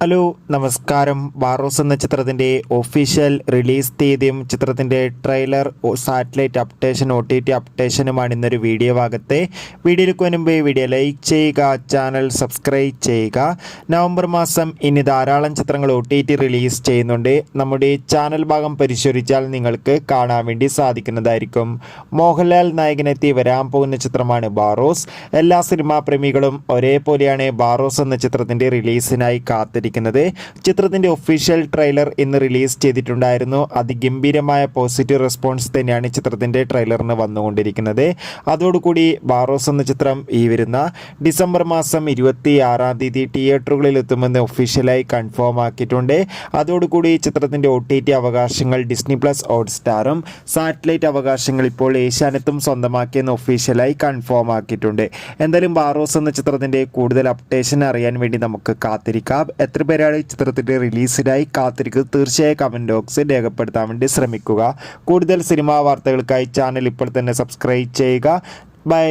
Hello നമസ്കാരം. ബാറോസ് എന്ന ചിത്രത്തിൻ്റെ ഒഫീഷ്യൽ റിലീസ് തീയതിയും ചിത്രത്തിൻ്റെ ട്രെയിലർ, സാറ്റലൈറ്റ് അപ്ഡേഷൻ, OTT അപ്ഡേഷനുമാണ് ഇന്നൊരു വീഡിയോ ഭാഗത്തെ. വീഡിയോയ്ക്ക് മുൻപ് വീഡിയോ ലൈക്ക് ചെയ്യുക, ചാനൽ സബ്സ്ക്രൈബ് ചെയ്യുക. നവംബർ മാസം ഇനി ധാരാളം ചിത്രങ്ങൾ OTT റിലീസ് ചെയ്യുന്നുണ്ട്. നമ്മുടെ ചാനൽ ഭാഗം പരിശോധിച്ചാൽ നിങ്ങൾക്ക് കാണാൻ വേണ്ടി സാധിക്കുന്നതായിരിക്കും. മോഹൻലാൽ നായകനെത്തി വരാൻ പോകുന്ന ചിത്രമാണ് ബാറോസ്. എല്ലാ സിനിമാ പ്രേമികളും ഒരേപോലെയാണ് ബാറോസ് എന്ന ചിത്രത്തിൻ്റെ റിലീസിനായി കാത്തിരിക്കുന്നത്. ചിത്രത്തിൻ്റെ ഒഫീഷ്യൽ ട്രെയിലർ ഇന്ന് റിലീസ് ചെയ്തിട്ടുണ്ടായിരുന്നു. അതിഗംഭീരമായ പോസിറ്റീവ് റെസ്പോൺസ് തന്നെയാണ് ചിത്രത്തിൻ്റെ ട്രെയിലറിന് വന്നുകൊണ്ടിരിക്കുന്നത്. അതോടുകൂടി ബാറോസ് എന്ന ചിത്രം ഈ വരുന്ന ഡിസംബർ മാസം 26-ാം തീയതി തിയേറ്ററുകളിൽ എത്തുമെന്ന് ഒഫീഷ്യലായി കൺഫേം ആക്കിയിട്ടുണ്ട്. അതോടുകൂടി ചിത്രത്തിൻ്റെ OTT അവകാശങ്ങൾ ഡിസ്നി പ്ലസ് ഹോട്ട്സ്റ്റാറും സാറ്റലൈറ്റ് അവകാശങ്ങൾ ഇപ്പോൾ ഏഷ്യാനെറ്റും സ്വന്തമാക്കിയെന്ന് ഒഫീഷ്യലായി കൺഫേം ആക്കിയിട്ടുണ്ട്. എന്തായാലും ബാറോസ് എന്ന ചിത്രത്തിൻ്റെ കൂടുതൽ അപ്ഡേഷൻ അറിയാൻ വേണ്ടി നമുക്ക് കാത്തിരിക്കാം. എത്ര പേരാണ് ചിത്രത്തിൻ്റെ റിലീസിനായി കാത്തിരിക്കുന്നത്? തീർച്ചയായും കമൻറ്റ് ബോക്സിൽ രേഖപ്പെടുത്താൻ വേണ്ടി ശ്രമിക്കുക. കൂടുതൽ സിനിമാ വാർത്തകൾക്കായി ചാനൽ ഇപ്പോൾ തന്നെ സബ്സ്ക്രൈബ് ചെയ്യുക. ബൈ.